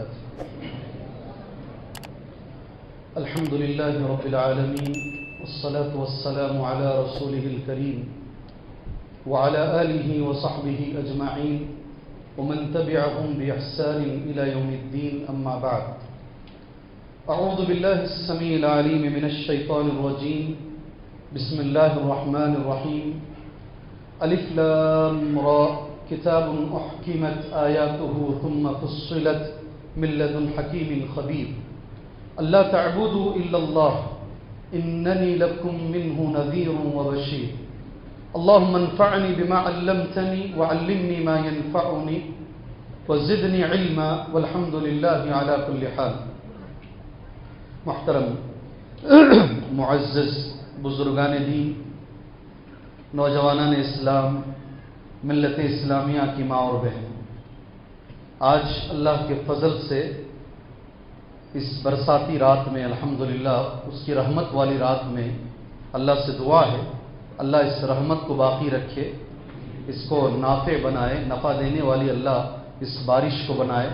وبركاته. الحمد لله رب العالمين والصلاة والسلام على رسوله الكريم وعلى آله وصحبه أجمعين ومن تبعهم بإحسان إلى يوم الدين. أما بعد، أعوذ بالله السميع العليم من الشيطان الرجيم. بسم الله الرحمن الرحيم. الف لام را كتاب أحكمت آياته ثم فصلت من لدن حكيم خبير. ألا تعبدوا إلا الله إنني لكم منه نذير وبشير. اللهم انفعني بما علمتني وعلمني ما ينفعني وزدني علما والحمد لله على كل حال. محترم معزز بزرگان دین، نوجوانان اسلام، ملت اسلامیہ کی ماں اور بہن، آج اللہ کے فضل سے اس برساتی رات میں الحمدللہ اس کی رحمت والی رات میں اللہ سے دعا ہے اللہ اس رحمت کو باقی رکھے، اس کو نافع بنائے، نفع دینے والی اللہ اس بارش کو بنائے،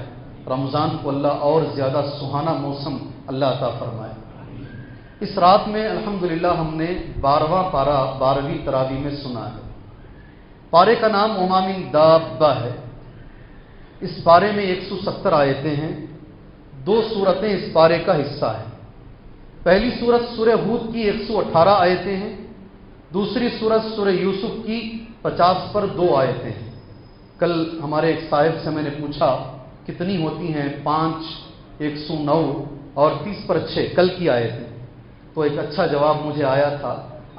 رمضان کو اللہ اور زیادہ سہانا موسم اللہ عطا فرمائے. اس رات میں الحمدللہ ہم نے 12واں پارہ 12ویں تراویح میں سنا ہے. پارے کا نام وما من دابہ ہے. اس پارے میں 170 آیتیں ہیں. 2 سورتیں اس پارے کا حصہ ہیں. پہلی سورت سورہ ہود کی 118 آیتیں ہیں. دوسری سورت سورہ یوسف کی 50 پر 2 آیتیں ہیں. کل ہمارے ایک صاحب سے میں نے پوچھا کتنی ہوتی ہیں؟ 5 109 اور 30 پر 6 کل کی آیتیں. تو ایک اچھا جواب مجھے آیا تھا.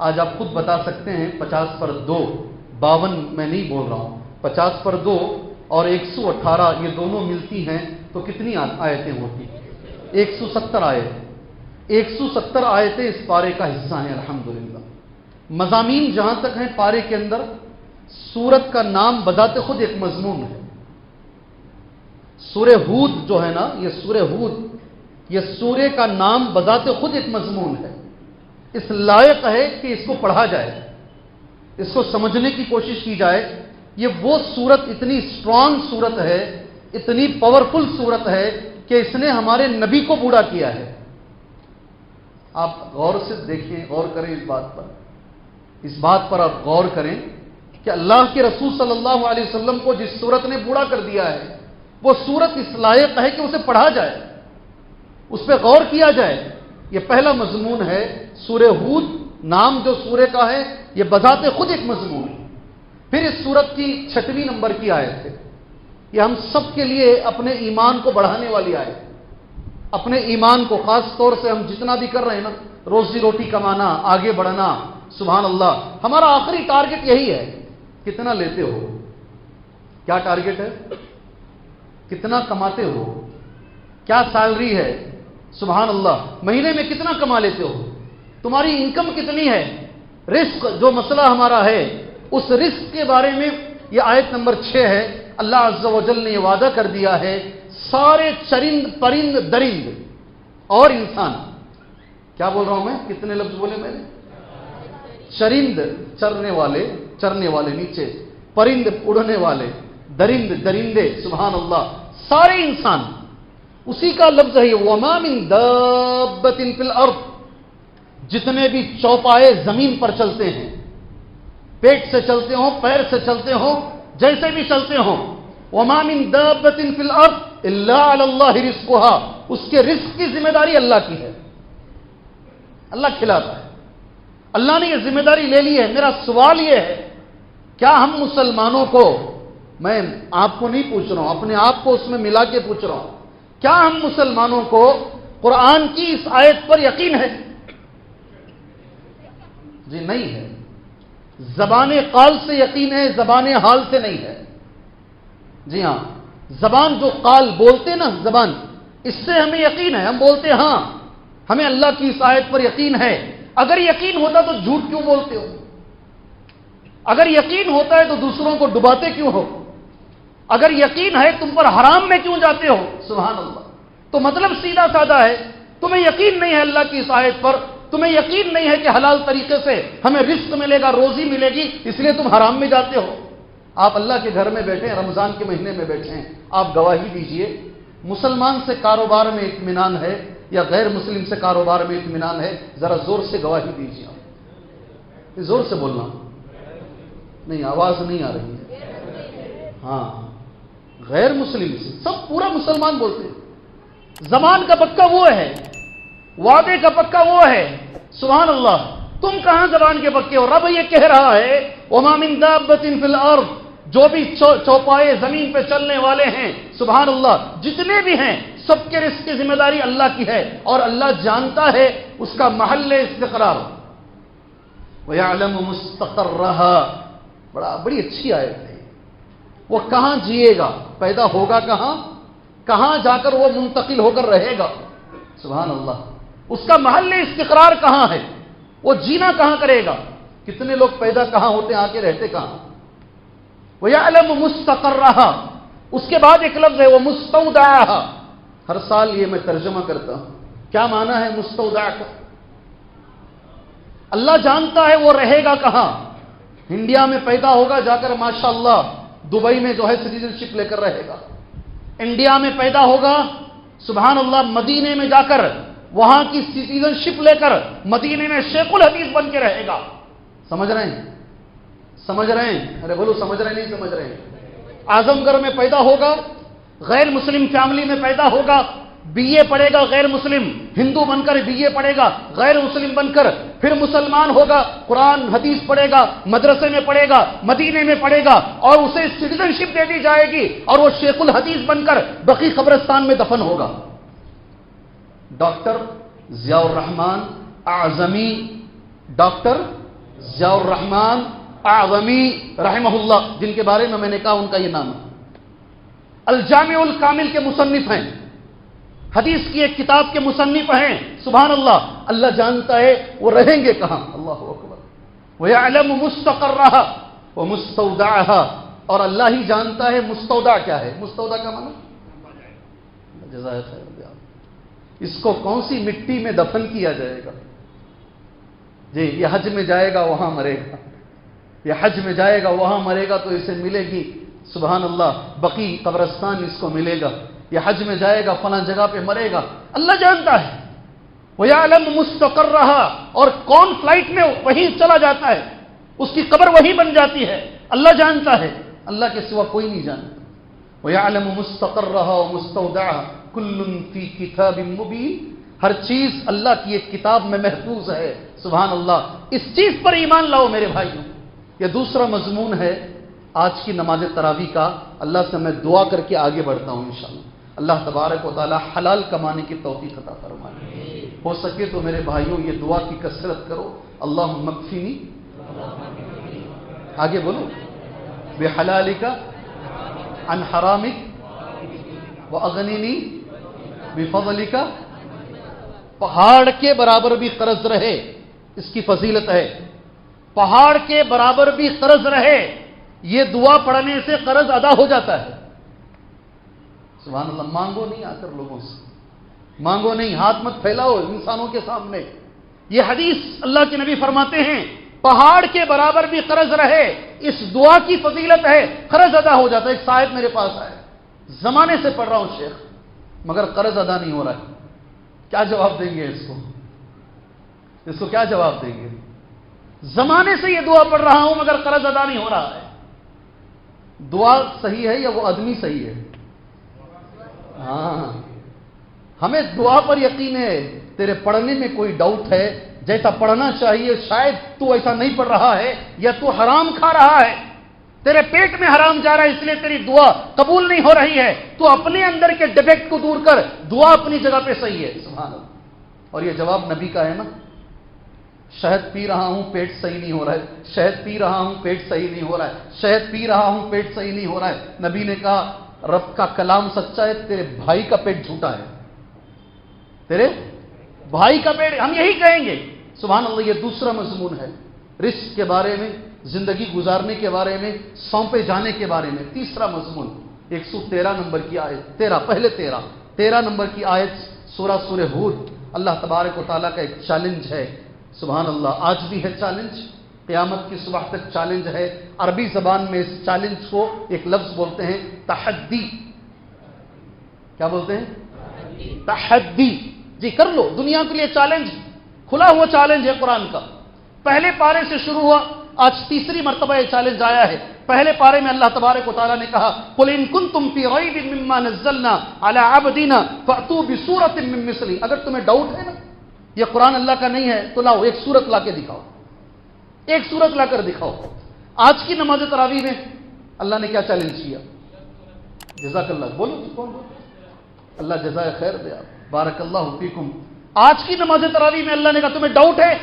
آج آپ خود بتا سکتے ہیں. 50 پر 2 52 میں نہیں بول رہا ہوں. 50 پر 2 اور 118 یہ دونوں ملتی ہیں تو کتنی آیتیں ہوتی؟ 170 آیتیں. 170 آیتیں اس پارے کا حصہ ہیں الحمدللہ. مضامین جہاں تک ہیں پارے کے اندر، سورت کا نام بذات خود ایک مضمون ہے. سورہ ہود جو ہے نا، یہ سورہ ہود، یہ سورے کا نام بذات خود ایک مضمون ہے. اس لائق ہے کہ اس کو پڑھا جائے، اس کو سمجھنے کی کوشش کی جائے. یہ وہ سورت اتنی اسٹرانگ سورت ہے، اتنی پاورفل سورت ہے کہ اس نے ہمارے نبی کو بوڑھا کیا ہے. آپ غور سے دیکھیں، غور کریں اس بات پر. اس بات پر آپ غور کریں کہ اللہ کے رسول صلی اللہ علیہ وسلم کو جس سورت نے بوڑھا کر دیا ہے، وہ سورت اس لائق ہے کہ اسے پڑھا جائے، اس پہ غور کیا جائے. یہ پہلا مضمون ہے. سورہ ہود نام جو سورے کا ہے یہ بذات خود ایک مضمون ہے. پھر اس سورت کی 6ویں نمبر کی آیت ہے. یہ ہم سب کے لیے اپنے ایمان کو بڑھانے والی آیت. اپنے ایمان کو خاص طور سے ہم جتنا بھی کر رہے ہیں نا، روزی روٹی کمانا، آگے بڑھنا، سبحان اللہ، ہمارا آخری ٹارگٹ یہی ہے. کتنا لیتے ہو؟ کیا ٹارگٹ ہے؟ کتنا کماتے ہو؟ کیا سیلری ہے؟ سبحان اللہ، مہینے میں کتنا کما لیتے ہو؟ تمہاری انکم کتنی ہے؟ رزق جو مسئلہ ہمارا ہے، اس رزق کے بارے میں یہ آیت نمبر 6 ہے. اللہ عز و جل نے یہ وعدہ کر دیا ہے سارے چرند پرند درند اور انسان. کیا بول رہا ہوں میں؟ کتنے لفظ بولے میں نے؟ چرند چرنے والے نیچے، پرند اڑنے والے، درند درندے، سبحان اللہ، سارے انسان اسی کا لفظ ہے. وما من دابۃ فی الارض، جتنے بھی چوپائے زمین پر چلتے ہیں، پیٹ سے چلتے ہوں، پیر سے چلتے ہوں، جیسے بھی چلتے ہوں، وما من دابۃ فی الارض الا علی اللہ رزقها، اس کے رزق کی ذمہ داری اللہ کی ہے. اللہ کھلاتا ہے. اللہ نے یہ ذمہ داری لے لی ہے. میرا سوال یہ ہے، کیا ہم مسلمانوں کو، میں آپ کو نہیں پوچھ رہا ہوں، اپنے آپ کو اس میں ملا کے پوچھ رہا ہوں، کیا ہم مسلمانوں کو قرآن کی اس آیت پر یقین ہے؟ جی نہیں ہے. زبان قال سے یقین ہے، زبان حال سے نہیں ہے. جی ہاں، زبان جو قال بولتے نا، زبان، اس سے ہمیں یقین ہے. ہم بولتے ہاں ہمیں اللہ کی اس آیت پر یقین ہے. اگر یقین ہوتا تو جھوٹ کیوں بولتے ہو؟ اگر یقین ہوتا ہے تو دوسروں کو ڈباتے کیوں ہو؟ اگر یقین ہے تم پر حرام میں کیوں جاتے ہو؟ سبحان اللہ. تو مطلب سیدھا سادہ ہے، تمہیں یقین نہیں ہے اللہ کی اس آیت پر، تمہیں یقین نہیں ہے کہ حلال طریقے سے ہمیں رزق ملے گا، روزی ملے گی، اس لیے تم حرام میں جاتے ہو. آپ اللہ کے گھر میں بیٹھے ہیں، رمضان کے مہینے میں بیٹھے ہیں، آپ گواہی دیجئے مسلمان سے کاروبار میں اطمینان ہے یا غیر مسلم سے کاروبار میں اطمینان ہے؟ ذرا زور سے گواہی دیجیے آپ، زور سے بولنا، نہیں آواز نہیں آ رہی ہے۔ ہاں غیر مسلم سے، سب پورا مسلمان بولتے ہیں۔ زبان کا پکا وہ ہے، وعدے کا پکا وہ ہے، سبحان اللہ۔ تم کہاں زبان کے پکے ہو؟ رب یہ کہہ رہا ہے وَمَا مِن دَابَّةٍ فِي الْأَرْضِ، جو بھی چوپائے زمین پہ چلنے والے ہیں، سبحان اللہ، جتنے بھی ہیں سب کے رزق کی ذمہ داری اللہ کی ہے، اور اللہ جانتا ہے اس کا محل استقرار۔ وَيَعْلَمُ مُسْتَقَرَّهَا، بڑی اچھی آیت ہے۔ وہ کہاں جیے گا، پیدا ہوگا کہاں، کہاں جا کر وہ منتقل ہو کر رہے گا، سبحان اللہ، اس کا محل استقرار کہاں ہے، وہ جینا کہاں کرے گا۔ کتنے لوگ پیدا کہاں ہوتے ہیں، آ کے رہتے کہاں۔ وَيَعْلَمُ مُسْتَقَرَّهَا، اس کے بعد ایک لفظ ہے وہ مُسْتَوْدَعَهَا، ہر سال یہ میں ترجمہ کرتا ہوں، کیا معنی ہے مستودع کا؟ اللہ جانتا ہے وہ رہے گا کہاں۔ انڈیا میں پیدا ہوگا، جا کر ماشاءاللہ دبئی میں جو ہے سٹیزن شپ لے کر رہے گا۔ انڈیا میں پیدا ہوگا، سبحان اللہ، مدینے میں جا کر وہاں کی سٹیزن شپ لے کر مدینے میں شیخ الحدیث بن کے رہے گا۔ سمجھ رہے ہیں؟ سمجھ رہے ہیں؟ ارے بولو سمجھ رہے نہیں سمجھ رہے ہیں؟ اعظم گڑھ میں پیدا ہوگا، غیر مسلم فیملی میں پیدا ہوگا، بی اے پڑھے گا غیر مسلم، ہندو بن کر بی اے پڑھے گا غیر مسلم بن کر، پھر مسلمان ہوگا، قرآن حدیث پڑھے گا، مدرسے میں پڑھے گا، مدینے میں پڑھے گا، اور اسے سٹیزن شپ دے دی جائے گی، اور وہ شیخ الحدیث بن کر بقی قبرستان میں دفن ہوگا۔ ڈاکٹر ضیاء الرحمان اعظمی، ڈاکٹر ضیاء الرحمان اعظمی رحمہ اللہ، جن کے بارے میں نے کہا ان کا یہ نام ہے، الجامع الکامل کے مصنف ہیں، حدیث کی ایک کتاب کے مصنف ہیں، سبحان اللہ۔ اللہ جانتا ہے وہ رہیں گے کہاں، اللہ اکبر۔ وَيَعْلَمُ مُسْتَقَرَّهَا وَمُسْتَوْدَعَهَا، اور اللہ ہی جانتا ہے مستودع کیا ہے۔ مستودع کا معنی جزائے خیر، اس کو کون سی مٹی میں دفن کیا جائے گا؟ جی یہ حج میں جائے گا وہاں مرے گا، یہ حج میں جائے گا وہاں مرے گا تو اسے ملے گی، سبحان اللہ، بقی قبرستان اس کو ملے گا، یہ حج میں جائے گا فلاں جگہ پہ مرے گا، اللہ جانتا ہے۔ وَيَعْلَمُ مُسْتَقَرَّهَا، اور کون فلائٹ میں وہیں چلا جاتا ہے، اس کی قبر وہیں بن جاتی ہے، اللہ جانتا ہے، اللہ کے سوا کوئی نہیں جانتا۔ وَيَعْلَمُ مُسْتَقَرَّهَا وَمُسْتَوْدَعَهَا كُلٌّ فِي كِتَابٍ مُبِينٍ، ہر چیز اللہ کی ایک کتاب میں محفوظ ہے، سبحان اللہ۔ اس چیز پر ایمان لاؤ میرے بھائیوں۔ یہ دوسرا مضمون ہے آج کی نماز تراویح کا۔ اللہ سے میں دعا کر کے آگے بڑھتا ہوں انشاءاللہ۔ اللہ تبارک و تعالی حلال کمانے کی توفیق عطا فرمائے۔ ہو سکے تو میرے بھائیوں یہ دعا کی کثرت کرو، اللہم اکفنی، آگے بولو، بحلالک عن حرامک واغننی بفضلک۔ پہاڑ کے برابر بھی قرض رہے، اس کی فضیلت ہے، پہاڑ کے برابر بھی قرض رہے، یہ دعا پڑھنے سے قرض ادا ہو جاتا ہے، سبحان اللہ۔ مانگو نہیں آ کر لوگوں سے، مانگو نہیں، ہاتھ مت پھیلاؤ انسانوں کے سامنے۔ یہ حدیث اللہ کے نبی فرماتے ہیں پہاڑ کے برابر بھی قرض رہے، اس دعا کی فضیلت ہے، قرض ادا ہو جاتا ہے۔ ایک صاحب میرے پاس آئے، زمانے سے پڑھ رہا ہوں شیخ، مگر قرض ادا نہیں ہو رہا ہے، کیا جواب دیں گے اس کو کیا جواب دیں گے؟ زمانے سے یہ دعا پڑھ رہا ہوں مگر قرض ادا نہیں ہو رہا ہے۔ دعا صحیح ہے یا وہ آدمی صحیح ہے؟ ہاں، ہمیں دعا پر یقین ہے، تیرے پڑھنے میں کوئی ڈاؤٹ ہے، جیسا پڑھنا چاہیے شاید تو ایسا نہیں پڑھ رہا ہے، یا تو حرام کھا رہا ہے، تیرے پیٹ میں حرام جا رہا ہے، اس لیے تیری دعا قبول نہیں ہو رہی ہے۔ تو اپنے اندر کے ڈیفیکٹ کو دور کر، دعا اپنی جگہ پہ صحیح ہے، سبحان اللہ۔ اور یہ جواب نبی کا ہے نا، شہد پی رہا ہوں پیٹ صحیح نہیں ہو رہا ہے، شہد پی رہا ہوں پیٹ صحیح نہیں ہو رہا ہے، شہد پی رہا ہوں پیٹ صحیح نہیں ہو رہا ہے۔ نبی نے کہا رب کا کلام سچا ہے، تیرے بھائی کا پیٹ جھوٹا ہے، تیرے بھائی کا پیٹ، ہم یہی کہیں گے، سبحان اللہ۔ یہ دوسرا مضمون ہے، رزق کے بارے میں، زندگی گزارنے کے بارے میں، سونپے جانے کے بارے میں۔ تیسرا مضمون 113 نمبر کی آیت، 13 نمبر کی آیت سورہ ہود۔ اللہ تبارک و تعالیٰ کا ایک چیلنج ہے، سبحان اللہ، آج بھی ہے چیلنج، قیامت کی صبح تک چیلنج ہے۔ عربی زبان میں اس چیلنج کو ایک لفظ بولتے ہیں تحدی، کیا بولتے ہیں؟ تحدی. جی کر لو, دنیا کے لیے چیلنج, کھلا ہوا چیلنج ہے قرآن کا. پہلے پارے سے شروع ہوا, آج تیسری مرتبہ یہ چیلنج آیا ہے. پہلے پارے میں اللہ تبارک و تعالیٰ نے کہا قُلْ إِن كُنتُمْ فِي رَيْبٍ مِّمَّا نَزَّلْنَا عَلَىٰ عَبْدِنَا فَأْتُوا بِسُورَةٍ مِّن مِّثْلِهِ. اگر تمہیں ڈاؤٹ ہے نا یہ قرآن اللہ کا نہیں ہے تو لاؤ ایک سورت لا کے دکھاؤ, ایک سورت لا کر دکھاؤ. آج کی نماز تراویح میں اللہ نے کیا چیلنج کیا؟ جزاک اللہ, بولو کون بولو, اللہ جزائے خیر دے, بارک اللہ فیکم. آج کی نماز تراویح میں اللہ نے کہا تمہیں ڈاؤٹ ہے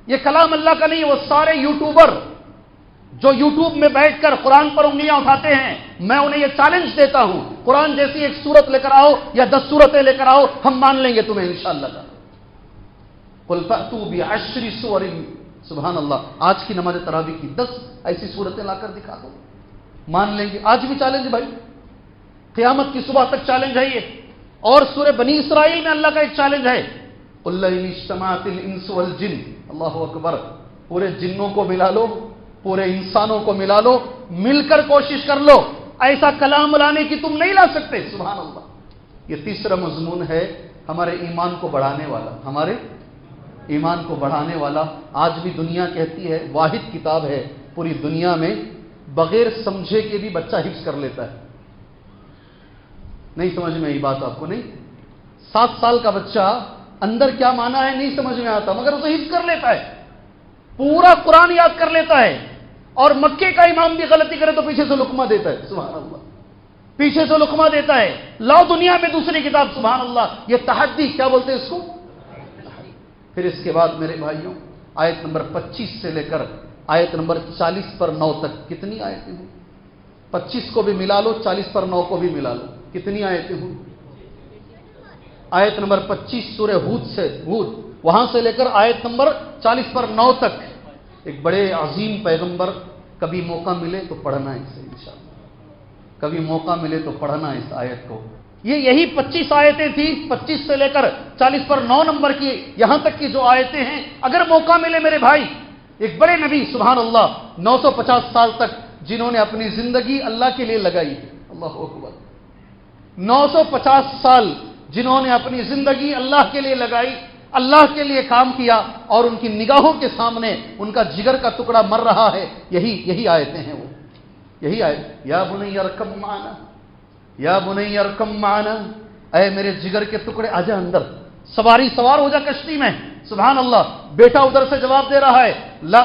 یہ کلام اللہ کا نہیں ہے. وہ سارے یوٹیوبر جو یوٹیوب میں بیٹھ کر قرآن پر انگلیاں اٹھاتے ہیں, میں انہیں یہ چیلنج دیتا ہوں قرآن جیسی ایک سورت لے کر آؤ یا 10 سورتیں لے کر آؤ, ہم مان لیں گے تمہیں انشاءاللہ تعالی. قُلْ فَأْتُوا بِعَشْرِ سُوَرٍ. سبحان اللہ, آج کی نماز تراویح کی 10 ایسی صورتیں لا کر دکھا دو, مان لیں گے. آج بھی چیلنج بھائی, قیامت کی صبح تک چیلنج ہے یہ. اور سورہ بنی اسرائیل میں اللہ کا ایک چیلنج ہے قُلْ لَئِنِ اجْتَمَعَتِ الْإِنسُ وَالْجِنُّ. اللہ اکبر, پورے جنوں کو ملا لو, پورے انسانوں کو ملا لو, مل کر کوشش کر لو, ایسا کلام لانے کی تم نہیں لا سکتے. سبحان اللہ. یہ تیسرا مضمون ہے ہمارے ایمان کو بڑھانے والا, ہمارے ایمان کو بڑھانے والا. آج بھی دنیا کہتی ہے واحد کتاب ہے پوری دنیا میں بغیر سمجھے کے بھی بچہ حفظ کر لیتا ہے. نہیں سمجھ میں یہ بات آپ کو؟ نہیں, 7 سال کا بچہ اندر کیا مانا ہے نہیں سمجھ میں آتا مگر اسے حفظ کر لیتا ہے, پورا قرآن یاد کر لیتا ہے. اور مکے کا امام بھی غلطی کرے تو پیچھے سے لقمہ دیتا ہے. سبحان اللہ, پیچھے سے لقمہ دیتا ہے. لاؤ دنیا میں دوسری کتاب. سبحان اللہ, یہ تحدی کیا بولتے ہیں اس کو؟ پھر اس کے بعد میرے بھائیوں آیت نمبر 25 سے لے کر آیت نمبر 40 پر 9 تک کتنی آیتیں ہوں؟ 25 کو بھی ملا لو, 40 پر 9 کو بھی ملا لو, کتنی آیتیں ہوں؟ آیت نمبر 25 سورہ ہود سے, ہود وہاں سے لے کر آیت نمبر 40 پر 9 تک. ایک بڑے عظیم پیغمبر, کبھی موقع ملے تو پڑھنا اسے انشاءاللہ, کبھی موقع ملے تو پڑھنا اس آیت کو. یہی 25 آیتیں تھیں, 25 سے لے کر 40 پر 9 نمبر کی یہاں تک کی جو آیتیں ہیں. اگر موقع ملے میرے بھائی, ایک بڑے نبی سبحان اللہ 950 سال تک جنہوں نے اپنی زندگی اللہ کے لیے لگائی. اللہ اکبر, 950 سال جنہوں نے اپنی زندگی اللہ کے لیے لگائی, اللہ کے لیے کام کیا, اور ان کی نگاہوں کے سامنے ان کا جگر کا ٹکڑا مر رہا ہے. یہی آیتیں ہیں وہ, یہی آیت. یا بنی ارکم معنا, یا بنی ارکم معنا, اے میرے جگر کے ٹکڑے آجا اندر, سوار ہو جا کشتی میں. سبحان اللہ. بیٹا ادھر سے جواب دے رہا ہے لا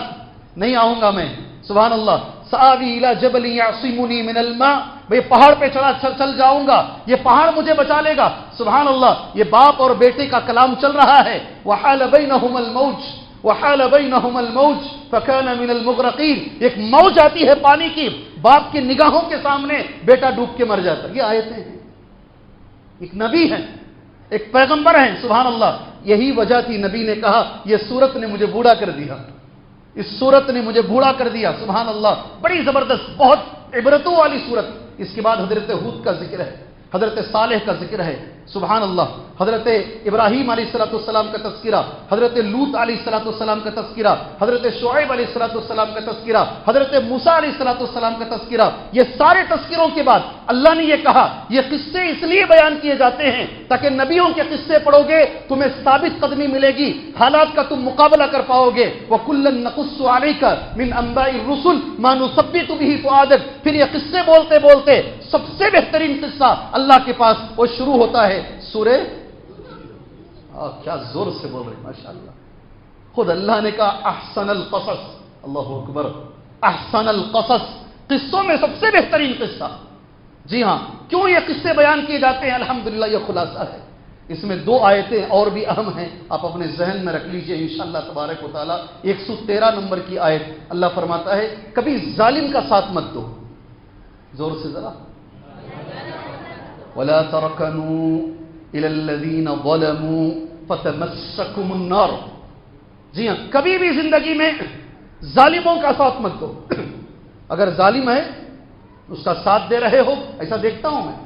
نہیں آؤں گا میں. سبحان اللہ. سآوی الی جبل یعصمنی من الماء, میں پہاڑ پہ چل جاؤں گا, یہ پہاڑ مجھے بچا لے گا. سبحان اللہ. یہ باپ اور بیٹے کا کلام چل رہا ہے. وحال بینہما الموج, وحال بینہما الموج فکان من المغرقین. ایک موج آتی ہے پانی کی, باپ کی نگاہوں کے سامنے بیٹا ڈوب کے مر جاتا. یہ آیتیں ہیں, ایک نبی ہیں, ایک پیغمبر ہیں. سبحان اللہ. یہی وجہ تھی نبی نے کہا یہ سورت نے مجھے بوڑھا کر دیا, اس سورت نے مجھے بوڑھا کر دیا. سبحان اللہ. بڑی زبردست, بہت عبرتوں والی سورت. اس کے بعد حضرت ہود کا ذکر ہے, حضرت صالح کا ذکر ہے. سبحان اللہ. حضرت ابراہیم علیہ السلام کا تذکرہ, حضرت لوط علیہ السلام کا تذکرہ, حضرت شعیب علیہ السلام کا تذکرہ, حضرت موسیٰ علیہ السلام کا تذکرہ. یہ سارے تذکروں کے بعد اللہ نے یہ کہا یہ قصے اس لیے بیان کیے جاتے ہیں تاکہ نبیوں کے قصے پڑھو گے تمہیں ثابت قدمی ملے گی, حالات کا تم مقابلہ کر پاؤ گے. وَكُلًّا نَقُصُّ عَلَيْكَ مِنْ أَنْبَاءِ الرُّسُلِ مَا نُثَبِّتُ بِهِ فُؤَادَكَ. پھر یہ قصے بولتے بولتے سب سے بہترین قصہ اللہ کے پاس وہ شروع ہوتا ہے سورہ, کیا زور سے بول رہے ہیں ماشاءاللہ. خود اللہ نے کہا احسن القصص. اللہ اکبر. احسن القصص, قصوں میں سب سے بہترین قصہ. جی ہاں, کیوں یہ قصے بیان کیے جاتے ہیں؟ الحمدللہ یہ خلاصہ ہے. اس میں 2 آیتیں اور بھی اہم ہیں, آپ اپنے ذہن میں رکھ لیجئے انشاءاللہ تبارک و تعالی. 113 نمبر کی آیت اللہ فرماتا ہے کبھی ظالم کا ساتھ مت دو. زور سے ذرا. وَلَا تَرْكَنُوا إِلَى الَّذِينَ ظَلَمُوا فَتَمَسَّكُمُ النَّارُ. جی ہاں, کبھی بھی زندگی میں ظالموں کا ساتھ مت دو. اگر ظالم ہے اس کا ساتھ دے رہے ہو, ایسا دیکھتا ہوں میں,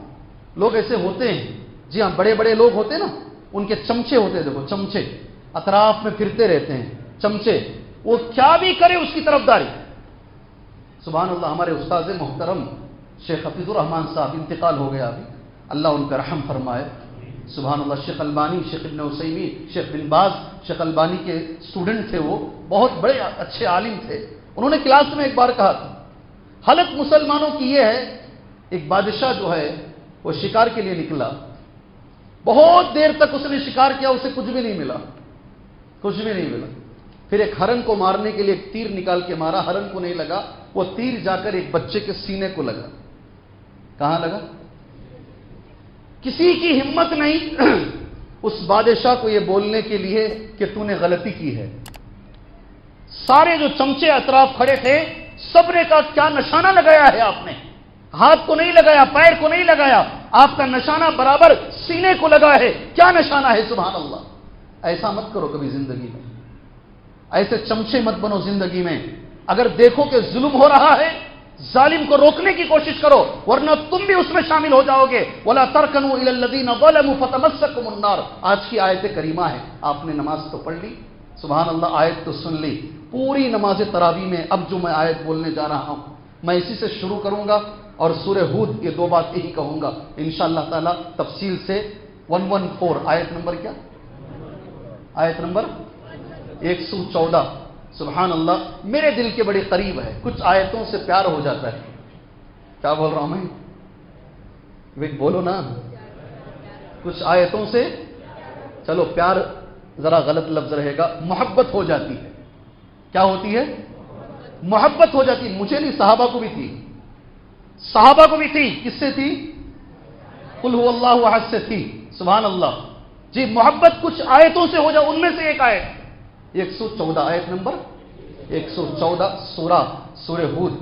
لوگ ایسے ہوتے ہیں. جی ہاں, بڑے بڑے لوگ ہوتے ہیں نا, ان کے چمچے ہوتے ہیں, دیکھو چمچے اطراف میں پھرتے رہتے ہیں چمچے, وہ کیا بھی کرے اس کی طرفداری. سبحان اللہ. ہمارے استاد محترم شیخ حفیظ الرحمان صاحب انتقال ہو گیا ابھی, اللہ ان کا رحم فرمائے. سبحان اللہ. شیخ البانی، شیخ ابن عثیمین، شیخ بن باز شیخ البانی کے اسٹوڈنٹ تھے، وہ بہت بڑے اچھے عالم تھے. انہوں نے کلاس میں ایک بار کہا تھا، حالت مسلمانوں کی یہ ہے، ایک بادشاہ جو ہے وہ شکار کے لیے نکلا، بہت دیر تک اس نے شکار کیا، اسے کچھ بھی نہیں ملا، کچھ بھی نہیں ملا. پھر ایک ہرن کو مارنے کے لیے ایک تیر نکال کے مارا، ہرن کو نہیں لگا، وہ تیر جا کر ایک بچے کے سینے کو لگا. کہاں لگا؟ کسی کی ہمت نہیں اس بادشاہ کو یہ بولنے کے لیے کہ تو نے غلطی کی ہے. سارے جو چمچے اطراف کھڑے تھے سب نے کہا کیا نشانہ لگایا ہے آپ نے؟ ہاتھ کو نہیں لگایا، پیر کو نہیں لگایا، آپ کا نشانہ برابر سینے کو لگا ہے، کیا نشانہ ہے؟ سبحان اللہ. ایسا مت کرو کبھی زندگی میں، ایسے چمچے مت بنو زندگی میں. اگر دیکھو کہ ظلم ہو رہا ہے، ظالم کو روکنے کی کوشش کرو، ورنہ تم بھی اس میں شامل ہو جاؤ گے. وَلَا تَرْكَنُوا إِلَى الَّذِينَ ظَلَمُوا فَتَمَسَّكُمُ النَّارُ. آج کی آیت کریمہ ہے، آپ نے نماز تو پڑھ لی، سبحان اللہ، آیت تو سن لی. پوری نماز تراویح میں اب جو میں آیت بولنے جا رہا ہوں میں اسی سے شروع کروں گا، اور سورہ ہود یہ دو بات یہی کہوں گا انشاءاللہ تعالی تفصیل سے. 114 آیت نمبر کیا؟ آیت نمبر 114. سبحان اللہ. میرے دل کے بڑے قریب ہے، کچھ آیتوں سے پیار ہو جاتا ہے. کیا بول رہا ہوں میں؟ بولو نا. کچھ آیتوں سے، چلو پیار ذرا غلط لفظ رہے گا، محبت ہو جاتی ہے. کیا ہوتی ہے؟ محبت ہو جاتی ہے. مجھے نہیں، صحابہ کو بھی تھی، صحابہ کو بھی تھی. کس سے تھی؟ قل هو اللہ احد سے تھی. سبحان اللہ. جی محبت کچھ آیتوں سے ہو جائے، ان میں سے ایک آیت 114 آیت نمبر 114 سورہ ہود.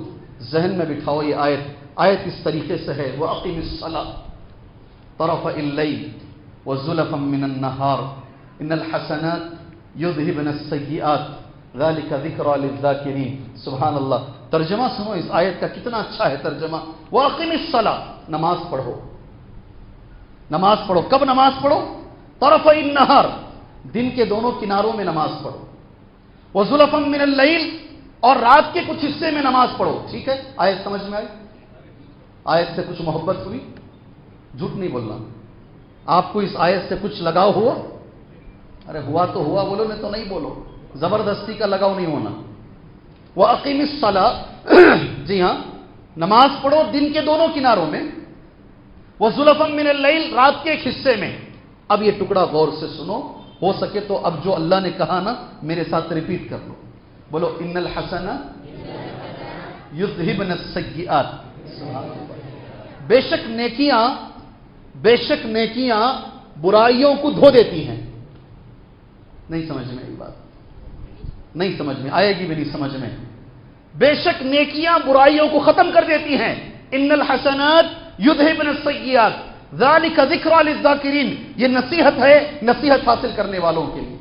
ذہن میں بٹھاؤ یہ آیت. آیت اس طریقے سے ہے، وَأَقِمِ الصَّلَاةَ طَرَفَ اللَّيْلِ وَزُلَفًا مِّنَ النَّهَارِ إِنَّ الْحَسَنَاتِ يُذْهِبْنَ السَّيِّئَاتِ ذَلِكَ ذِكْرَىٰ لِلذَّاكِرِينَ. سبحان اللہ. ترجمہ سنو اس آیت کا، کتنا اچھا ہے ترجمہ. وَأَقِمِ الصَّلَاةَ، نماز پڑھو، نماز پڑھو. کب نماز پڑھو؟ طرفَ النَّهَارِ، دن کے دونوں کناروں میں نماز پڑھو. وَزُلَفًا مِّنَ اللَّيْلِ، اور رات کے کچھ حصے میں نماز پڑھو. ٹھیک ہے؟ آیت سمجھ میں آئی؟ آیت سے کچھ محبت ہوئی؟ جھوٹ نہیں بولنا. آپ کو اس آیت سے کچھ لگاؤ ہوا؟ ارے ہوا تو ہوا بولو، نہیں تو نہیں بولو. زبردستی کا لگاؤ نہیں ہونا. وَأَقِمِ الصَّلَاةَ جی ہاں، نماز پڑھو دن کے دونوں کناروں میں. وَزُلَفًا مِّنَ اللَّيْلِ، رات کے ایک حصے میں. اب یہ ٹکڑا غور سے سنو، ہو سکے تو اب جو اللہ نے کہا نا میرے ساتھ ریپیٹ کر لو. بولو ان الحسنات یذہبن السیئات. بے شک نیکیاں برائیوں کو دھو دیتی ہیں. نہیں سمجھ میں یہ بات؟ نہیں سمجھ میں آئے گی بھی نہیں سمجھ میں. بے شک نیکیاں برائیوں کو ختم کر دیتی ہیں. ان الحسنات یذہبن السیئات ذالک ذکریٰ للذاکرین. یہ نصیحت ہے، نصیحت حاصل کرنے والوں کے لیے.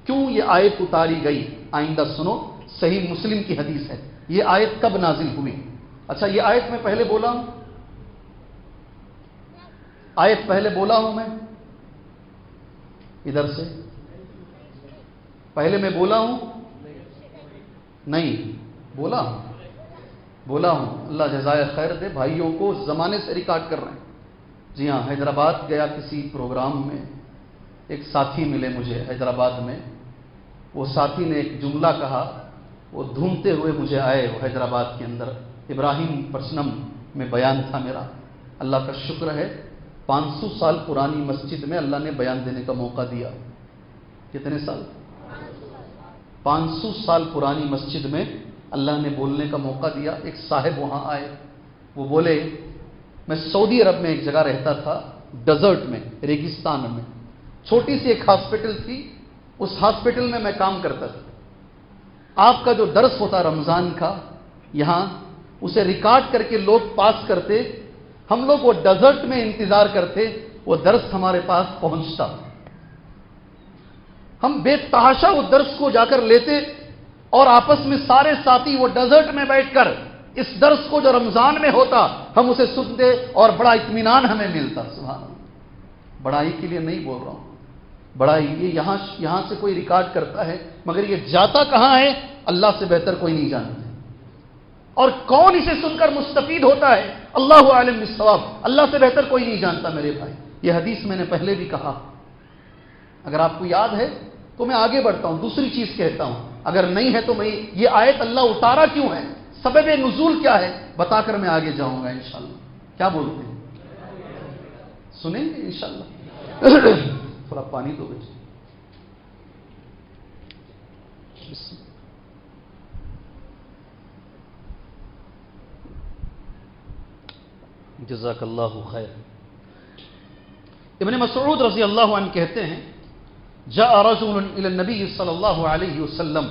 کیوں یہ آیت اتاری گئی؟ آئندہ سنو، صحیح مسلم کی حدیث ہے. یہ آیت کب نازل ہوئی؟ اچھا یہ آیت میں پہلے بولا ہوں، آیت پہلے بولا ہوں میں ادھر سے؟ پہلے میں بولا ہوں؟ نہیں بولا ہوں. اللہ جزائے خیر دے بھائیوں کو، زمانے سے ریکارڈ کر رہے ہیں. جی ہاں، حیدرآباد گیا کسی پروگرام میں، ایک ساتھی ملے مجھے حیدرآباد میں. وہ ساتھی نے ایک جملہ کہا، وہ دھومتے ہوئے مجھے آئے. وہ حیدرآباد کے اندر ابراہیم پرسنم میں بیان تھا میرا. اللہ کا شکر ہے 500 سال پرانی مسجد میں اللہ نے بیان دینے کا موقع دیا. کتنے سال؟ 500 سال پرانی مسجد میں اللہ نے بولنے کا موقع دیا. ایک صاحب وہاں آئے، وہ بولے میں سعودی عرب میں ایک جگہ رہتا تھا، ڈیزرٹ میں، ریگستان میں. چھوٹی سی ایک ہاسپٹل تھی، اس ہاسپٹل میں میں کام کرتا تھا. آپ کا جو درس ہوتا رمضان کا یہاں، اسے ریکارڈ کر کے لوگ پاس کرتے. ہم لوگ وہ ڈیزرٹ میں انتظار کرتے، وہ درس ہمارے پاس پہنچتا. ہم بے تحاشا وہ درس کو جا کر لیتے، اور آپس میں سارے ساتھی وہ ڈیزرٹ میں بیٹھ کر اس درس کو جو رمضان میں ہوتا ہم اسے سنتے، اور بڑا اطمینان ہمیں ملتا. سبحان اللہ. بڑائی کے لیے نہیں بول رہا ہوں، بڑائی یہ یہاں سے کوئی ریکارڈ کرتا ہے، مگر یہ جاتا کہاں ہے اللہ سے بہتر کوئی نہیں جانتے. اور کون اسے سن کر مستفید ہوتا ہے؟ اللہ عالم بالصواب، اللہ سے بہتر کوئی نہیں جانتا میرے بھائی۔ یہ حدیث میں نے پہلے بھی کہا، اگر آپ کو یاد ہے تو میں آگے بڑھتا ہوں، دوسری چیز کہتا ہوں، اگر نہیں ہے تو میں یہ آیت اللہ اتارا کیوں ہے، سبب نزول کیا ہے، بتا کر میں آگے جاؤں گا انشاءاللہ۔ کیا بولتے ہیں؟ سنیں گے انشاءاللہ؟ تھوڑا پانی دو بچے۔ جزاک اللہ خیر۔ ابن مسعود رضی اللہ عنہ کہتے ہیں جاء رجل الى النبی صلی اللہ علیہ وسلم،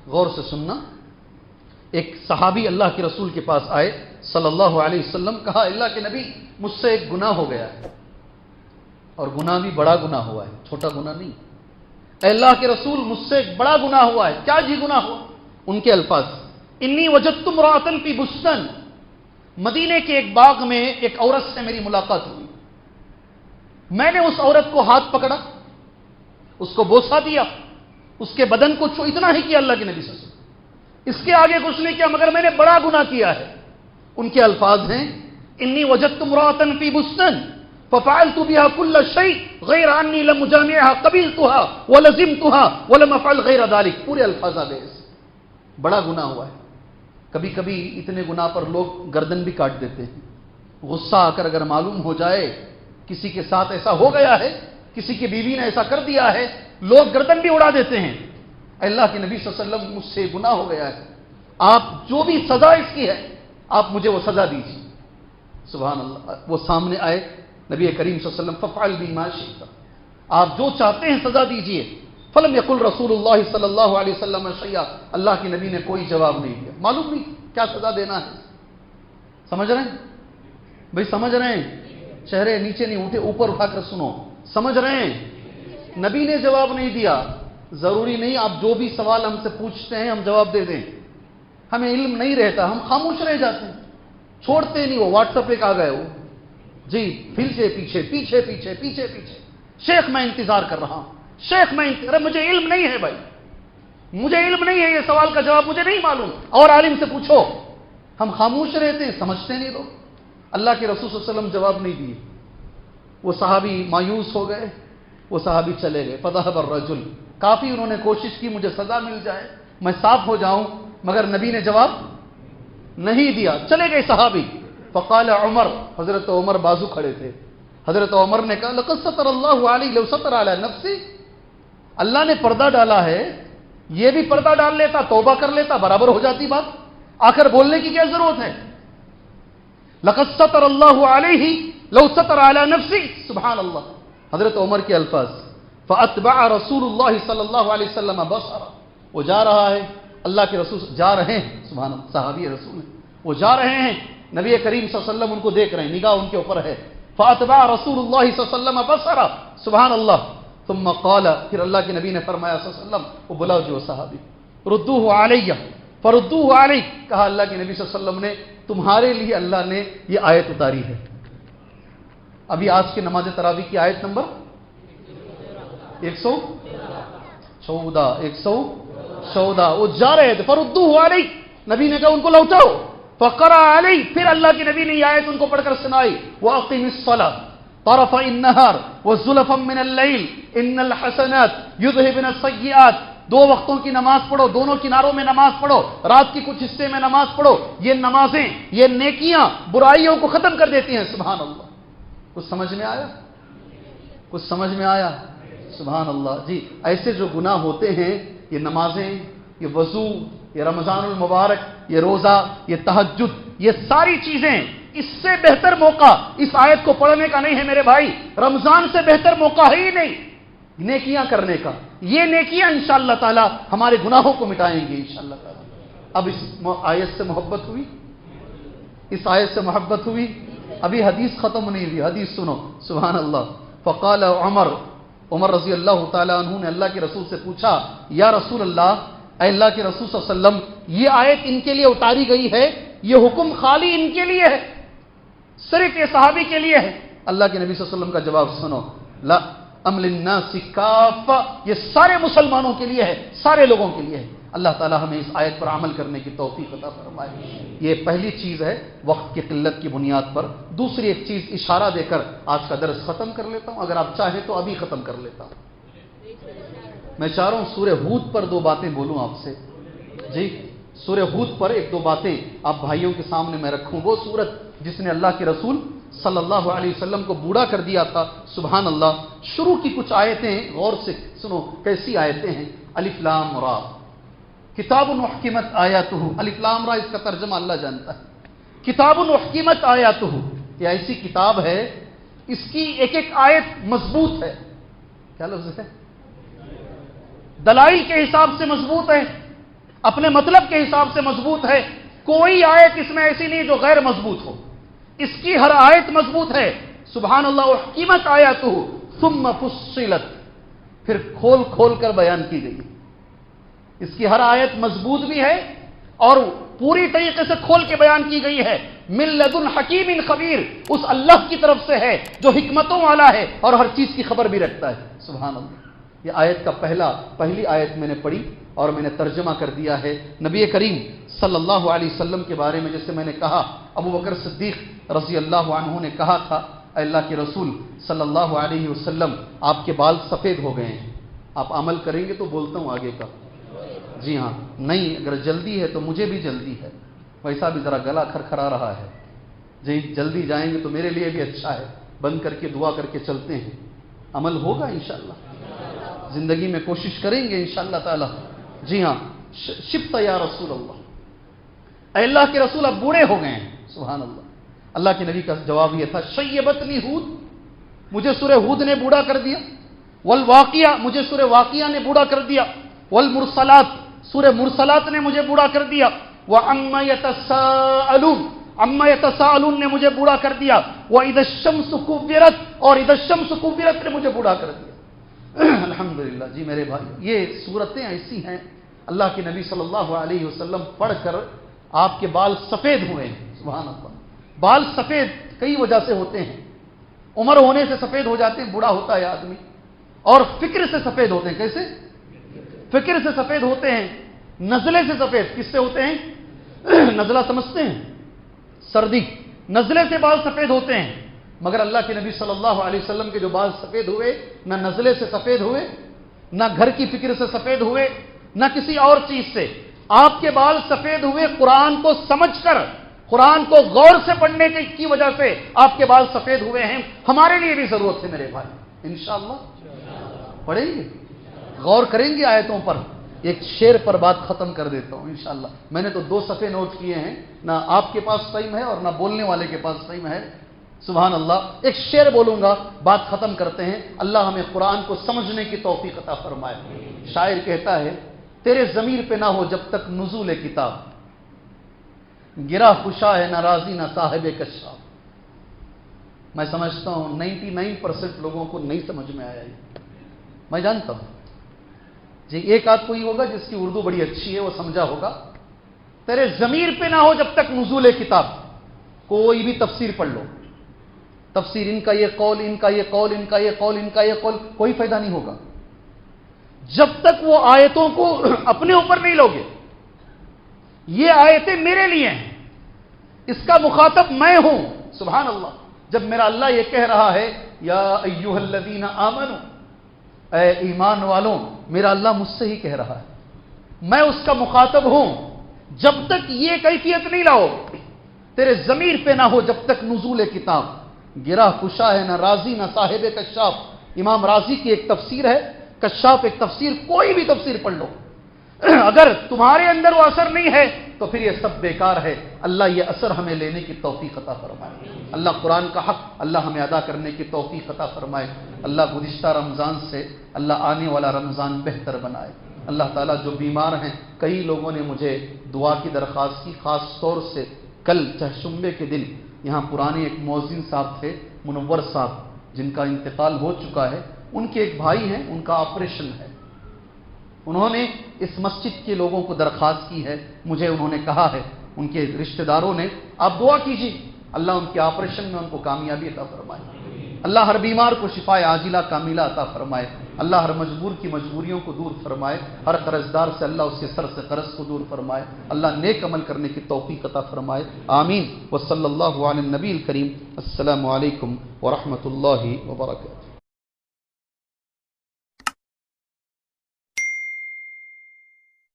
غور سے سننا، ایک صحابی اللہ کے رسول کے پاس آئے صلی اللہ علیہ وسلم، کہا اللہ کے نبی مجھ سے ایک گناہ ہو گیا ہے، اور گناہ بھی بڑا گناہ ہوا ہے، چھوٹا گناہ نہیں۔ اے اللہ کے رسول مجھ سے ایک بڑا گناہ ہوا ہے۔ کیا جی گناہ ہوا؟ ان کے الفاظ، انی وجدت امرأۃ فی بستان، مدینے کے ایک باغ میں ایک عورت سے میری ملاقات ہوئی، میں نے اس عورت کو ہاتھ پکڑا، اس کو بوسہ دیا، اس کے بدن کو چھو، اتنا ہی کیا اللہ کے نبی صلی اللہ علیہ وسلم، اس کے آگے کچھ نہیں کیا، مگر میں نے بڑا گناہ کیا ہے۔ ان کے الفاظ ہیں انی وجدت امرأۃ فی بستان ففعلت بها كل شيء غیر انی لم اجامعها قبلتها ولزمتها ولم افعل غیر ذلك، پورے الفاظ آ گئے، بڑا گناہ ہوا ہے۔ کبھی کبھی اتنے گناہ پر لوگ گردن بھی کاٹ دیتے ہیں، غصہ آ کر اگر معلوم ہو جائے کسی کے ساتھ ایسا ہو گیا ہے، کسی کی بیوی نے ایسا کر دیا ہے، لوگ گردن بھی اڑا دیتے ہیں۔ اللہ کے نبی صلی اللہ علیہ وسلم مجھ سے گناہ ہو گیا ہے، آپ جو بھی سزا اس کی ہے آپ مجھے وہ سزا دیجیے۔ سبحان اللہ، وہ سامنے آئے نبی کریم صلی اللہ علیہ وسلم، ففعل بی ما شئت، آپ جو چاہتے ہیں سزا دیجیے۔ فلم یقل رسول اللہ صلی اللہ علیہ وسلم شیئا، اللہ کے نبی نے کوئی جواب نہیں دیا، معلوم نہیں کیا سزا دینا ہے۔ سمجھ رہے ہیں بھائی؟ سمجھ رہے ہیں؟ چہرے نیچے نہیں اٹھے، اوپر اٹھا کر سنو، سمجھ رہے ہیں؟ نبی نے جواب نہیں دیا، ضروری نہیں آپ جو بھی سوال ہم سے پوچھتے ہیں ہم جواب دے دیں، ہمیں علم نہیں رہتا، ہم خاموش رہ جاتے ہیں، چھوڑتے نہیں، وہ واٹس ایپ پہ آ گئے وہ جی، پھر سے پیچھے پیچھے پیچھے پیچھے پیچھے، شیخ میں انتظار کر رہا ہوں، شیخ میں ارے مجھے علم نہیں ہے بھائی، مجھے علم نہیں ہے، یہ سوال کا جواب مجھے نہیں معلوم، اور عالم سے پوچھو۔ ہم خاموش رہتے ہیں، سمجھتے نہیں لوگ۔ اللہ کے رسول صلی اللہ علیہ وسلم جواب نہیں دیے، وہ صحابی مایوس ہو گئے، وہ صحابی چلے گئے۔ فذهب الرجل، کافی انہوں نے کوشش کی مجھے سزا مل جائے، میں صاف ہو جاؤں، مگر نبی نے جواب نہیں دیا، چلے گئے صحابی۔ فقال عمر، حضرت عمر بازو کھڑے تھے، حضرت عمر نے کہا لقد ستر اللہ علی لو ستر علی نفسی، اللہ نے پردہ ڈالا ہے، یہ بھی پردہ ڈال لیتا، توبہ کر لیتا، برابر ہو جاتی بات، آخر بولنے کی کیا ضرورت ہے؟ لقد ستر اللہ علیہ لو ستر علی نفسی، سبحان اللہ، حضرت عمر کے الفاظ۔ فاتبع رسول اللہ صلی اللہ علیہ وسلم بصرہ، وہ جا رہا ہے، اللہ کے رسول جا رہے ہیں، سبحان اللہ، صحابی رسول ہیں، وہ جا رہے ہیں، نبی کریم صلی اللہ علیہ وسلم ان کو دیکھ رہے ہیں، نگاہ ان کے اوپر ہے۔ فاتبع رسول اللہ صلی اللہ علیہ وسلم بصرہ، سبحان اللہ، ثم قال، پھر اللہ کے نبی نے فرمایا صلی اللہ علیہ وسلم، وہ بلاؤ جو صحابی، ردوہ علیہ فردوہ علیہ، کہا اللہ کے نبی صلی اللہ علیہ وسلم نے تمہارے لیے اللہ نے یہ آیت اتاری ہے۔ ابھی آج کی نماز تراویح کی آیت نمبر 114 وہ جا رہے تھے، فردوہ علیہ، نبی نے کہا ان کو لوٹاؤ، فقرأ علیہ، پھر اللہ کے نبی نے یہ آیت ان کو پڑھ کر سنائی، وَأَقِمِ الصَّلَاةَ طَرَفَيِ النَّهَارِ وَزُلَفًا مِّنَ اللَّيْلِ إِنَّ الْحَسَنَاتِ يُذْهِبْنَ السَّيِّئَاتِ، دو وقتوں کی نماز پڑھو، دونوں کناروں میں نماز پڑھو، رات کی کچھ حصے میں نماز پڑھو، یہ نمازیں، یہ نیکیاں برائیوں کو ختم کر دیتی ہیں۔ سبحان اللہ، کچھ سمجھ میں آیا؟ کچھ سمجھ میں آیا؟ سبحان اللہ جی، ایسے جو گناہ ہوتے ہیں، یہ نمازیں، یہ وضو، یہ رمضان المبارک، یہ روزہ، یہ تہجد، یہ ساری چیزیں، اس سے بہتر موقع اس آیت کو پڑھنے کا نہیں ہے میرے بھائی، رمضان سے بہتر موقع ہے ہی نہیں نیکیاں کرنے کا۔ یہ نیکیاں انشاءاللہ تعالی ہمارے گناہوں کو مٹائیں گے انشاءاللہ تعالی۔ اب اس آیت سے محبت ہوئی، اس آیت سے محبت ہوئی، ابھی حدیث ختم نہیں ہوئی، حدیث سنو، سبحان اللہ۔ فقال عمر رضی اللہ تعالی عنہ نے اللہ کے رسول سے پوچھا، یا رسول اللہ، اے اللہ کے رسول صلی اللہ علیہ وسلم، یہ آیت ان کے لیے اتاری گئی ہے، یہ حکم خالی ان کے لیے ہے، صرف یہ صحابی کے لیے ہے؟ اللہ کے نبی صلی اللہ علیہ وسلم کا جواب سنو، لا ام للناس کافہ، یہ سارے مسلمانوں کے لیے ہے، سارے لوگوں کے لیے ہے۔ اللہ تعالی ہمیں اس آیت پر عمل کرنے کی توفیق عطا فرمائے۔ یہ پہلی چیز ہے وقت کی قلت کی بنیاد پر۔ دوسری ایک چیز اشارہ دے کر آج کا درس ختم کر لیتا ہوں، اگر آپ چاہیں تو ابھی ختم کر لیتا ہوں۔ میں چاہ رہا ہوں سورہ ہود پر دو باتیں بولوں آپ سے۔ جی، سورہ ہود پر ایک دو باتیں آپ بھائیوں کے سامنے میں رکھوں۔ وہ سورت جس نے اللہ کے رسول صلی اللہ علیہ وسلم کو بوڑھا کر دیا تھا، سبحان اللہ۔ شروع کی کچھ آیتیں غور سے سنو، کیسی آیتیں ہیں۔ الف لام را کتاب احکمت آیاتہ، الف لام را اس کا ترجمہ اللہ جانتا ہے۔ کتاب احکمت آیاتہ، یہ ایسی کتاب ہے اس کی ایک ایک آیت مضبوط ہے۔ کیا لفظ ہے؟ دلائل کے حساب سے مضبوط ہے، اپنے مطلب کے حساب سے مضبوط ہے۔ کوئی آیت اس میں ایسی نہیں جو غیر مضبوط ہو، اس کی ہر آیت مضبوط ہے۔ سبحان اللہ، احکمت آیاتہ ثم فصلت، پھر کھول کھول کر بیان کی گئی۔ اس کی ہر آیت مضبوط بھی ہے اور پوری طریقے سے کھول کے بیان کی گئی ہے۔ من لدن حکیم خبیر، اس اللہ کی طرف سے ہے جو حکمتوں والا ہے اور ہر چیز کی خبر بھی رکھتا ہے۔ سبحان اللہ۔ یہ آیت کا پہلی آیت میں نے پڑھی اور میں نے ترجمہ کر دیا ہے۔ نبی کریم صلی اللہ علیہ وسلم کے بارے میں جیسے میں نے کہا، ابو بکر صدیق رضی اللہ عنہ نے کہا تھا، اے اللہ کے رسول صلی اللہ علیہ وسلم، آپ کے بال سفید ہو گئے ہیں، آپ عمل کریں گے تو بولتا ہوں آگے کا۔ جی ہاں، نہیں اگر جلدی ہے تو مجھے بھی جلدی ہے، ویسا بھی ذرا گلا کھرکھرا رہا ہے۔ جی جلدی جائیں گے تو میرے لیے بھی اچھا ہے، بند کر کے دعا کر کے چلتے ہیں، عمل ہوگا انشاءاللہ، زندگی میں کوشش کریں گے انشاءاللہ تعالی۔ جی ہاں، شبت یا رسول اللہ، اے اللہ کے رسول اب بوڑھے ہو گئے ہیں۔ سبحان اللہ۔ اللہ کے نبی کا جواب یہ تھا، شیبتنی ہود، مجھے سورہ ہود نے بوڑھا کر دیا۔ والواقعہ، مجھے سورہ واقعہ نے بوڑھا کر دیا۔ والمرسلات، سورہ مرسلات نے مجھے بوڑھا کر دیا۔ وعما یتساءلون، عما یتساءلون نے مجھے بوڑھا کر دیا۔ واذا الشمس کورت، اور اذا الشمس کورت نے مجھے بوڑھا کر دیا۔ الحمدللہ۔ جی میرے بھائی، یہ صورتیں ایسی ہیں، اللہ کے نبی صلی اللہ علیہ وسلم پڑھ کر آپ کے بال سفید ہوئے ہیں۔ سبحان اللہ۔ بال سفید کئی وجہ سے ہوتے ہیں، عمر ہونے سے سفید ہو جاتے ہیں، بوڑھا ہوتا ہے آدمی، اور فکر سے سفید ہوتے ہیں۔ کیسے؟ فکر سے سفید ہوتے ہیں، نزلے سے سفید، کس سے ہوتے ہیں؟ نزلہ سمجھتے ہیں؟ سردی، نزلے سے بال سفید ہوتے ہیں۔ مگر اللہ کے نبی صلی اللہ علیہ وسلم کے جو بال سفید ہوئے، نہ نزلے سے سفید ہوئے، نہ گھر کی فکر سے سفید ہوئے، نہ کسی اور چیز سے۔ آپ کے بال سفید ہوئے قرآن کو سمجھ کر، قرآن کو غور سے پڑھنے کی وجہ سے آپ کے بال سفید ہوئے ہیں۔ ہمارے لیے بھی ضرورت ہے میرے بھائی، انشاءاللہ پڑھیں گے، غور کریں گے آیتوں پر۔ ایک شعر پر بات ختم کر دیتا ہوں انشاءاللہ۔ میں نے تو 2 صفحے نوٹ کیے ہیں، نہ آپ کے پاس ٹائم ہے اور نہ بولنے والے کے پاس ٹائم ہے۔ سبحان اللہ۔ ایک شعر بولوں گا، بات ختم کرتے ہیں۔ اللہ ہمیں قرآن کو سمجھنے کی توفیق عطا فرمائے۔ شاعر کہتا ہے، تیرے ضمیر پہ نہ ہو جب تک نزول کتاب، گرا خوشا ہے نہ راضی نہ صاحب کشاف۔ میں سمجھتا ہوں 99% لوگوں کو نہیں سمجھ میں آیا یہ، میں جانتا ہوں۔ جی ایک آدھ کوئی ہوگا جس کی اردو بڑی اچھی ہے، وہ سمجھا ہوگا۔ تیرے ضمیر پہ نہ ہو جب تک نزول کتاب، کوئی بھی تفسیر پڑھ لو، تفسیر ان کا یہ قول، ان کا یہ قول، ان کا یہ قول، ان کا یہ قول، کوئی فائدہ نہیں ہوگا جب تک وہ آیتوں کو اپنے اوپر نہیں لوگے۔ یہ آیتیں میرے لیے ہیں، اس کا مخاطب میں ہوں۔ سبحان اللہ۔ جب میرا اللہ یہ کہہ رہا ہے، یا ایھا الذین آمنوا، اے ایمان والوں، میرا اللہ مجھ سے ہی کہہ رہا ہے، میں اس کا مخاطب ہوں۔ جب تک یہ کیفیت نہیں لاؤ، تیرے ضمیر پہ نہ ہو جب تک نزول کتاب، گرا خوشا ہے نہ راضی نہ صاحب کشاف۔ امام راضی کی ایک تفسیر ہے، کشاف ایک تفسیر، کوئی بھی تفسیر پڑھ لو، اگر تمہارے اندر وہ اثر نہیں ہے تو پھر یہ سب بیکار ہے۔ اللہ یہ اثر ہمیں لینے کی توفیق عطا فرمائے۔ اللہ قرآن کا حق اللہ ہمیں ادا کرنے کی توفیق عطا فرمائے۔ اللہ گزشتہ رمضان سے اللہ آنے والا رمضان بہتر بنائے۔ اللہ تعالیٰ جو بیمار ہیں، کئی لوگوں نے مجھے دعا کی درخواست کی، خاص طور سے کل چہشمبے کے دن یہاں پرانے ایک مؤذن صاحب تھے، منور صاحب، جن کا انتقال ہو چکا ہے۔ ان کے ایک بھائی ہیں، ان کا آپریشن ہے، انہوں نے اس مسجد کے لوگوں کو درخواست کی ہے، مجھے انہوں نے کہا ہے، ان کے رشتہ داروں نے، آپ دعا کیجیے اللہ ان کے آپریشن میں ان کو کامیابی عطا فرمائے۔ اللہ ہر بیمار کو شفا عاجلہ کاملہ عطا فرمائے، اللہ ہر مجبور کی مجبوریوں کو دور فرمائے، ہر قرضدار سے اللہ اس کے سر سے قرض کو دور فرمائے، اللہ نیک عمل کرنے کی توفیق عطا فرمائے، آمین۔ وصلی اللہ علی النبی الکریم۔ السلام علیکم ورحمۃ اللہ وبرکاتہ۔